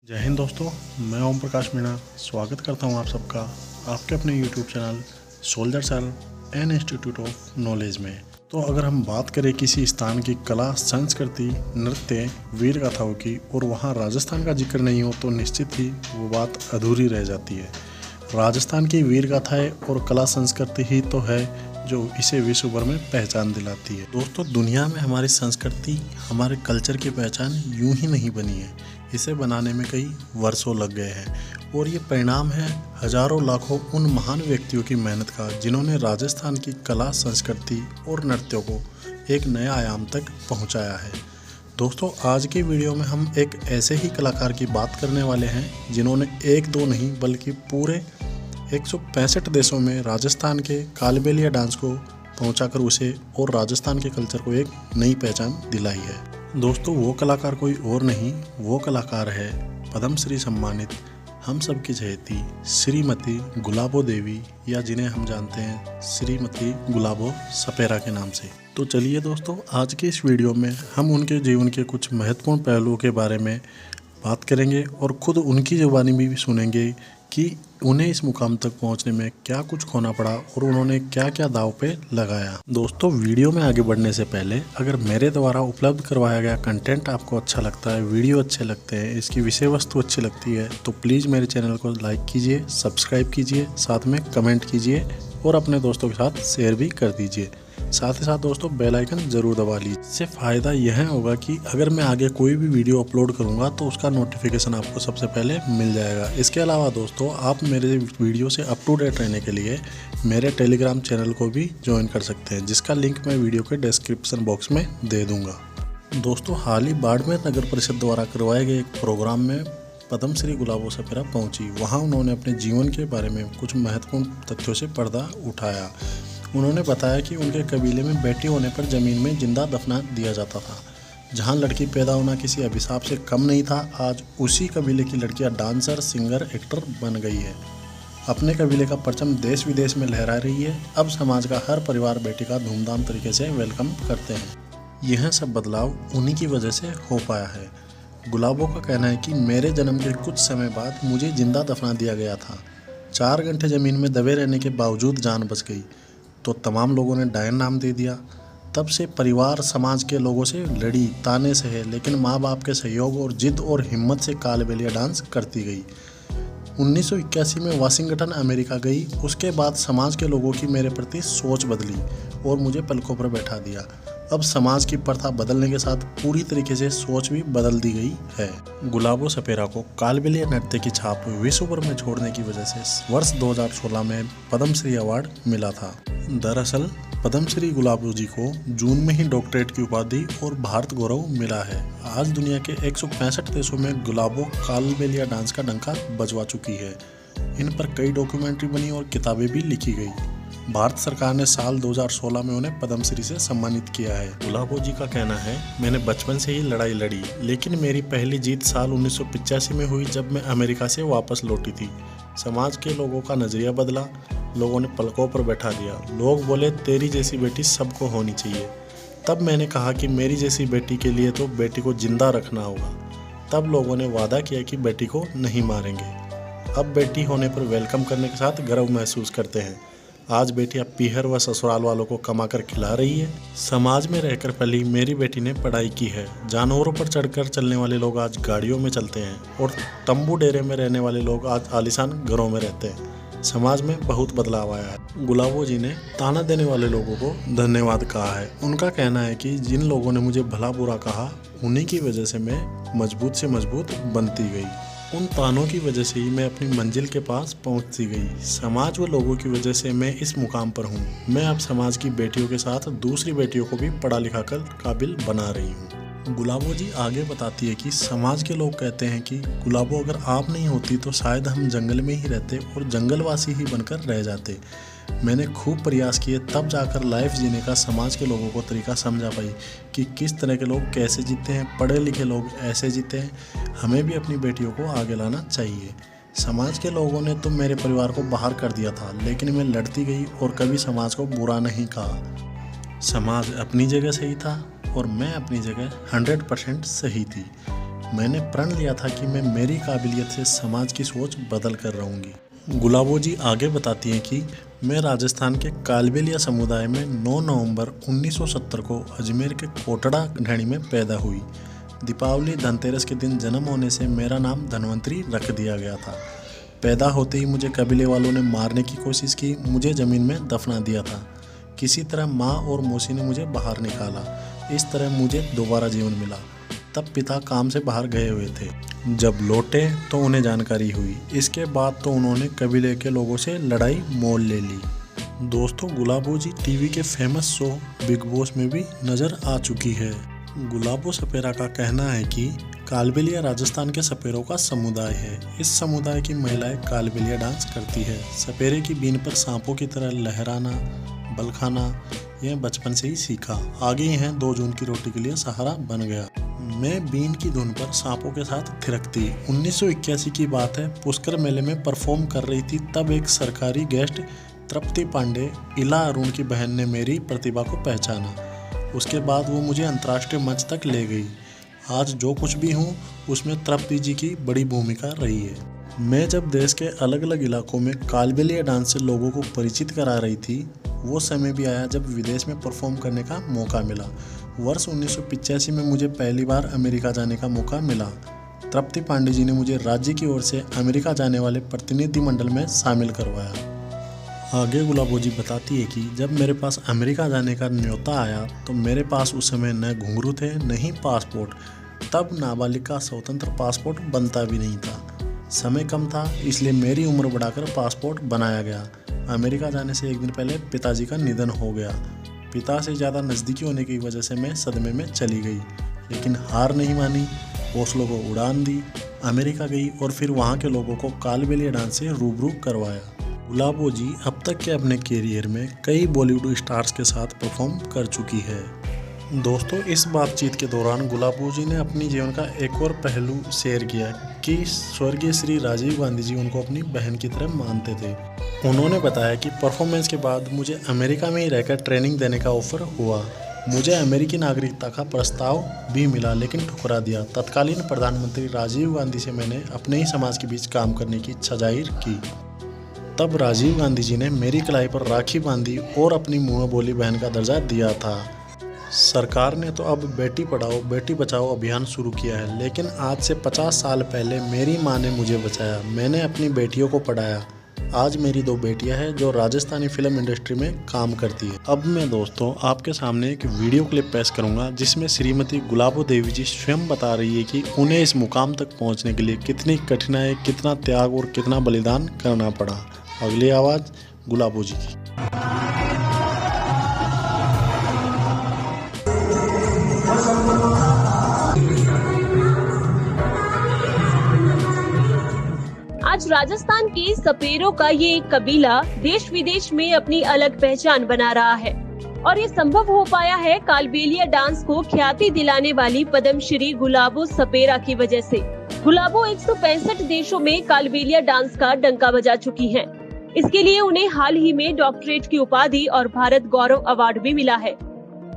जय हिंद दोस्तों, मैं ओम प्रकाश मीणा स्वागत करता हूं आप सबका आपके अपने YouTube channel soldier cell and institute of knowledge में। तो अगर हम बात करें किसी स्थान की कला, संस्कृति, नृत्य, वीर गाथाओं की और वहां राजस्थान का जिक्र नहीं हो तो निश्चित ही वो बात अधूरी रह जाती है। राजस्थान की वीर गाथाएँ और कला संस्कृति ही तो है जो इसे विश्व भर में पहचान दिलाती है। दोस्तों, दुनिया में हमारी संस्कृति, हमारे कल्चर की पहचान यूं ही नहीं बनी है, इसे बनाने में कई वर्षों लग गए हैं और ये परिणाम है हजारों लाखों उन महान व्यक्तियों की मेहनत का जिन्होंने राजस्थान की कला, संस्कृति और नृत्यों को एक नया आयाम तक पहुंचाया है। दोस्तों, आज की वीडियो में हम एक ऐसे ही कलाकार की बात करने वाले हैं जिन्होंने एक दो नहीं बल्कि पूरे 165 देशों में राजस्थान के कालबेलिया डांस को पहुंचाकर उसे और राजस्थान के कल्चर को एक नई पहचान दिलाई है। दोस्तों, वो कलाकार कोई और नहीं, वो कलाकार है पद्मश्री सम्मानित हम सब की चहेती श्रीमती गुलाबो देवी, या जिन्हें हम जानते हैं श्रीमती गुलाबो सपेरा के नाम से। तो चलिए दोस्तों, आज के इस वीडियो में हम उनके जीवन के कुछ महत्वपूर्ण पहलुओं के बारे में बात करेंगे और खुद उनकी जुबानी भी सुनेंगे कि उन्हें इस मुकाम तक पहुंचने में क्या कुछ खोना पड़ा और उन्होंने क्या क्या दांव पे लगाया। दोस्तों, वीडियो में आगे बढ़ने से पहले अगर मेरे द्वारा उपलब्ध करवाया गया कंटेंट आपको अच्छा लगता है, वीडियो अच्छे लगते हैं, इसकी विषय वस्तु अच्छी लगती है तो प्लीज़ मेरे चैनल को लाइक कीजिए, सब्सक्राइब कीजिए, साथ में कमेंट कीजिए और अपने दोस्तों के साथ शेयर भी कर दीजिए। साथ ही साथ दोस्तों, बेल आइकन जरूर दबा लीजिए। इससे फ़ायदा यह होगा कि अगर मैं आगे कोई भी वीडियो अपलोड करूंगा तो उसका नोटिफिकेशन आपको सबसे पहले मिल जाएगा। इसके अलावा दोस्तों, आप मेरे वीडियो से अप टू डेट रहने के लिए मेरे टेलीग्राम चैनल को भी ज्वाइन कर सकते हैं, जिसका लिंक मैं वीडियो के डिस्क्रिप्शन बॉक्स में दे दूँगा। दोस्तों, हाल ही बाड़मेर नगर परिषद द्वारा करवाए गए एक प्रोग्राम में पद्मश्री गुलाबो सपेरा पहुँची। वहाँ उन्होंने अपने जीवन के बारे में कुछ महत्वपूर्ण तथ्यों से पर्दा उठाया। उन्होंने बताया कि उनके कबीले में बेटी होने पर ज़मीन में जिंदा दफना दिया जाता था। जहां लड़की पैदा होना किसी अभिशाप से कम नहीं था, आज उसी कबीले की लड़कियां डांसर, सिंगर, एक्टर बन गई है। अपने कबीले का परचम देश विदेश में लहरा रही है। अब समाज का हर परिवार बेटी का धूमधाम तरीके से वेलकम करते हैं। यह सब बदलाव उन्हीं की वजह से हो पाया है। गुलाबो का कहना है कि मेरे जन्म के कुछ समय बाद मुझे जिंदा दफना दिया गया था। 4 घंटे ज़मीन में दबे रहने के बावजूद जान बच गई तो तमाम लोगों ने डायन नाम दे दिया। तब से परिवार समाज के लोगों से लड़ी, ताने सहे, लेकिन माँ बाप के सहयोग और जिद और हिम्मत से कालबेलिया डांस करती गई। 1981 में वाशिंगटन अमेरिका गई। उसके बाद समाज के लोगों की मेरे प्रति सोच बदली और मुझे पलकों पर बैठा दिया। अब समाज की प्रथा बदलने के साथ पूरी तरीके से सोच भी बदल दी गई है। गुलाबो सपेरा को कालबेलिया नृत्य की छाप विश्व भर में छोड़ने की वजह से वर्ष 2016 में पद्मश्री अवार्ड मिला था। दरअसल पद्मश्री गुलाबो जी को जून में ही डॉक्टरेट की उपाधि और भारत गौरव मिला है। आज दुनिया के 165 देशों में गुलाबो कालबेलिया डांस का डंका बजवा चुकी है। इन पर कई डॉक्यूमेंट्री बनी और किताबें भी लिखी गई। भारत सरकार ने साल 2016 में उन्हें पद्मश्री से सम्मानित किया है। गुलाबो जी का कहना है, मैंने बचपन से ही लड़ाई लड़ी, लेकिन मेरी पहली जीत साल 1985 में हुई जब मैं अमेरिका से वापस लौटी थी। समाज के लोगों का नज़रिया बदला, लोगों ने पलकों पर बैठा दिया। लोग बोले तेरी जैसी बेटी सबको होनी चाहिए। तब मैंने कहा कि मेरी जैसी बेटी के लिए तो बेटी को जिंदा रखना होगा। तब लोगों ने वादा किया कि बेटी को नहीं मारेंगे। अब बेटी होने पर वेलकम करने के साथ गर्व महसूस करते हैं। आज बेटियां पीहर व ससुराल वालों को कमाकर खिला रही है। समाज में रहकर पली मेरी बेटी ने पढ़ाई की है। जानवरों पर चढ़कर चलने वाले लोग आज गाड़ियों में चलते हैं और तंबू डेरे में रहने वाले लोग आज आलीशान घरों में रहते हैं। समाज में बहुत बदलाव आया है। गुलाबो जी ने ताना देने वाले लोगों को धन्यवाद कहा है। उनका कहना है कि जिन लोगों ने मुझे भला बुरा कहा, उन्हीं की वजह से मैं मजबूत से मजबूत बनती गई। उन तानों की वजह से ही मैं अपनी मंजिल के पास पहुंचती गई। समाज व लोगों की वजह से मैं इस मुकाम पर हूं। मैं अब समाज की बेटियों के साथ दूसरी बेटियों को भी पढ़ा लिखा कर काबिल बना रही हूं। गुलाबो जी आगे बताती है कि समाज के लोग कहते हैं कि गुलाबो, अगर आप नहीं होती तो शायद हम जंगल में ही रहते और जंगलवासी ही बनकर रह जाते। मैंने खूब प्रयास किए, तब जाकर लाइफ जीने का समाज के लोगों को तरीका समझा पाई कि किस तरह के लोग कैसे जीते हैं, पढ़े लिखे लोग ऐसे जीते हैं। हमें भी अपनी बेटियों को आगे लाना चाहिए। समाज के लोगों ने तो मेरे परिवार को बाहर कर दिया था, लेकिन मैं लड़ती गई और कभी समाज को बुरा नहीं कहा। समाज अपनी जगह सही था और मैं अपनी जगह 100% सही थी। मैंने प्रण लिया था कि मैं मेरी काबिलियत से समाज की सोच बदल कर रहूँगी। गुलाबो जी आगे बताती हैं कि मैं राजस्थान के कालबेलिया समुदाय में 9 नवंबर 1970 को अजमेर के कोटड़ा ढैणी में पैदा हुई। दीपावली धनतेरस के दिन जन्म होने से मेरा नाम धनवंतरी रख दिया गया था। पैदा होते ही मुझे कबीले वालों ने मारने की कोशिश की, मुझे ज़मीन में दफना दिया था। किसी तरह माँ और मौसी ने मुझे बाहर निकाला। इस तरह मुझे दोबारा जीवन मिला। तब पिता काम से बाहर गए हुए थे। जब लौटे तो उन्हें जानकारी हुई। इसके बाद तो उन्होंने कबीले के लोगों से लड़ाई मोल ले ली। दोस्तों, गुलाबो जी टीवी के फेमस शो बिग बॉस में भी नज़र आ चुकी है। गुलाबो सपेरा का कहना है कि कालबेलिया राजस्थान के सपेरों का समुदाय है। इस समुदाय की महिलाएं कालबेलिया डांस करती है। सपेरे की बीन पर सांपों की तरह लहराना, बल खाना यह बचपन से ही सीखा। आगे यह 2 जून की रोटी के लिए सहारा बन गया। मैं बीन की धुन पर सांपों के साथ थिरकती। 1981 की बात है, पुष्कर मेले में परफॉर्म कर रही थी। तब एक सरकारी गेस्ट तृप्ति पांडे, इला अरुण की बहन ने मेरी प्रतिभा को पहचाना। उसके बाद वो मुझे अंतर्राष्ट्रीय मंच तक ले गई। आज जो कुछ भी हूँ उसमें तृप्ति जी की बड़ी भूमिका रही है। मैं जब देश के अलग अलग इलाकों में कालबेलिया डांस से लोगों को परिचित करा रही थी, वो समय भी आया जब विदेश में परफॉर्म करने का मौका मिला। वर्ष 1985 में मुझे पहली बार अमेरिका जाने का मौका मिला। तृप्ति पांडे जी ने मुझे राज्य की ओर से अमेरिका जाने वाले प्रतिनिधिमंडल में शामिल करवाया। आगे गुलाबो जी बताती है कि जब मेरे पास अमेरिका जाने का न्योता आया तो मेरे पास उस समय न घुंघरू थे न ही पासपोर्ट। तब नाबालिग का स्वतंत्र पासपोर्ट बनता भी नहीं था। समय कम था, इसलिए मेरी उम्र बढ़ाकर पासपोर्ट बनाया गया। अमेरिका जाने से एक दिन पहले पिताजी का निधन हो गया। पिता से ज़्यादा नज़दीकी होने की वजह से मैं सदमे में चली गई, लेकिन हार नहीं मानी। हौसलों को उड़ान दी, अमेरिका गई और फिर वहाँ के लोगों को कालबेलिया डांस से रूबरू करवाया। गुलाबो जी अब तक के अपने कैरियर में कई बॉलीवुड स्टार्स के साथ परफॉर्म कर चुकी है। दोस्तों, इस बातचीत के दौरान गुलाबो जी ने अपनी जीवन का एक और पहलू शेयर किया कि स्वर्गीय श्री राजीव गांधी जी उनको अपनी बहन की तरह मानते थे। उन्होंने बताया कि परफॉर्मेंस के बाद मुझे अमेरिका में ही रहकर ट्रेनिंग देने का ऑफर हुआ। मुझे अमेरिकी नागरिकता का प्रस्ताव भी मिला, लेकिन ठुकरा दिया। तत्कालीन प्रधानमंत्री राजीव गांधी से मैंने अपने ही समाज के बीच काम करने की इच्छा जाहिर की। तब राजीव गांधी जी ने मेरी कलाई पर राखी बांधी और अपनी मुँह बोली बहन का दर्जा दिया था। सरकार ने तो अब बेटी पढ़ाओ बेटी बचाओ अभियान शुरू किया है, लेकिन आज से 50 साल पहले मेरी माँ ने मुझे बचाया। मैंने अपनी बेटियों को पढ़ाया। आज मेरी 2 बेटियां हैं जो राजस्थानी फिल्म इंडस्ट्री में काम करती है। अब मैं दोस्तों आपके सामने एक वीडियो क्लिप पेश करूंगा, जिसमें श्रीमती गुलाबो देवी जी स्वयं बता रही है कि उन्हें इस मुकाम तक पहुंचने के लिए कितनी कठिनाई, कितना त्याग और कितना बलिदान करना पड़ा। अगली आवाज़ गुलाबो जी की। आज राजस्थान के सपेरों का ये एक कबीला देश विदेश में अपनी अलग पहचान बना रहा है और ये संभव हो पाया है कालबेलिया डांस को ख्याति दिलाने वाली पद्मश्री गुलाबो सपेरा की वजह से। गुलाबो 165 देशों में कालबेलिया डांस का डंका बजा चुकी हैं। इसके लिए उन्हें हाल ही में डॉक्टरेट की उपाधि और भारत गौरव अवार्ड भी मिला है।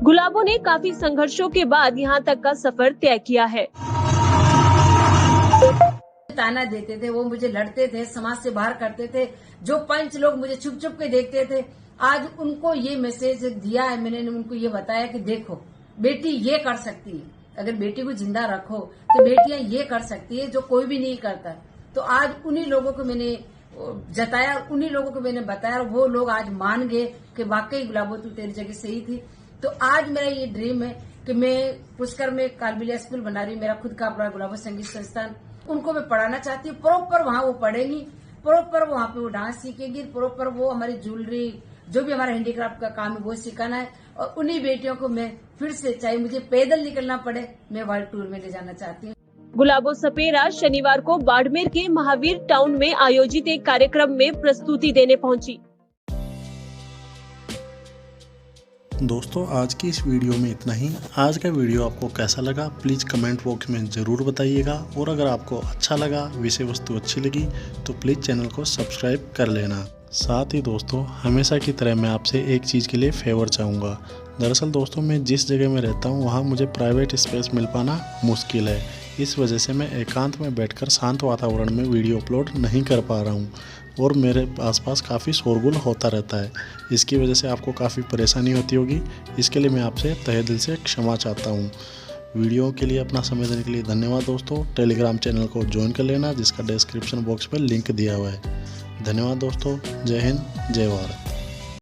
गुलाबो ने काफी संघर्षों के बाद यहाँ तक का सफर तय किया है। ताना देते थे, वो मुझे लड़ते थे, समाज से बाहर करते थे। जो पंच लोग मुझे छुप छुप के देखते थे, आज उनको ये मैसेज दिया है। मैंने उनको ये बताया कि देखो बेटी ये कर सकती है, अगर बेटी को जिंदा रखो तो बेटियां ये कर सकती है जो कोई भी नहीं करता। तो आज उन्हीं लोगों को मैंने जताया, उन्हीं लोगों को मैंने बताया, वो लोग आज मान गए कि वाकई गुलाबो तू तेरी जगह सही थी। तो आज मेरा ये ड्रीम है कि मैं पुष्कर में कालबेलिया स्कूल बना रही हूँ, मेरा खुद का अपना गुलाबो संगीत संस्थान। उनको मैं पढ़ाना चाहती हूँ। प्रॉपर वहाँ वो पढ़ेंगी, प्रॉपर वहाँ पे वो डांस सीखेंगी, प्रॉपर वो हमारी ज्वेलरी जो भी हमारा हैंडीक्राफ्ट का काम है वो सिखाना है। और उन्हीं बेटियों को मैं फिर से, चाहे मुझे पैदल निकलना पड़े, मैं वर्ल्ड टूर में ले जाना चाहती हूँ। गुलाबो सपेरा शनिवार को बाड़मेर के महावीर टाउन में आयोजित एक कार्यक्रम में प्रस्तुति देने पहुंची। दोस्तों, आज की इस वीडियो में इतना ही। आज का वीडियो आपको कैसा लगा प्लीज़ कमेंट बॉक्स में ज़रूर बताइएगा, और अगर आपको अच्छा लगा, विषय वस्तु अच्छी लगी तो प्लीज़ चैनल को सब्सक्राइब कर लेना। साथ ही दोस्तों, हमेशा की तरह मैं आपसे एक चीज़ के लिए फेवर चाहूँगा। दरअसल दोस्तों, मैं जिस जगह में रहता हूँ वहाँ मुझे प्राइवेट स्पेस मिल पाना मुश्किल है, इस वजह से मैं एकांत में बैठकर शांत वातावरण में वीडियो अपलोड नहीं कर पा रहा हूँ और मेरे आसपास काफ़ी शोरगुल होता रहता है। इसकी वजह से आपको काफ़ी परेशानी होती होगी। इसके लिए मैं आपसे तहे दिल से क्षमा चाहता हूँ। वीडियो के लिए अपना समय देने के लिए धन्यवाद दोस्तों। टेलीग्राम चैनल को ज्वाइन कर लेना, जिसका डिस्क्रिप्शन बॉक्स में लिंक दिया हुआ है। धन्यवाद दोस्तों। जय हिंद, जय भारत।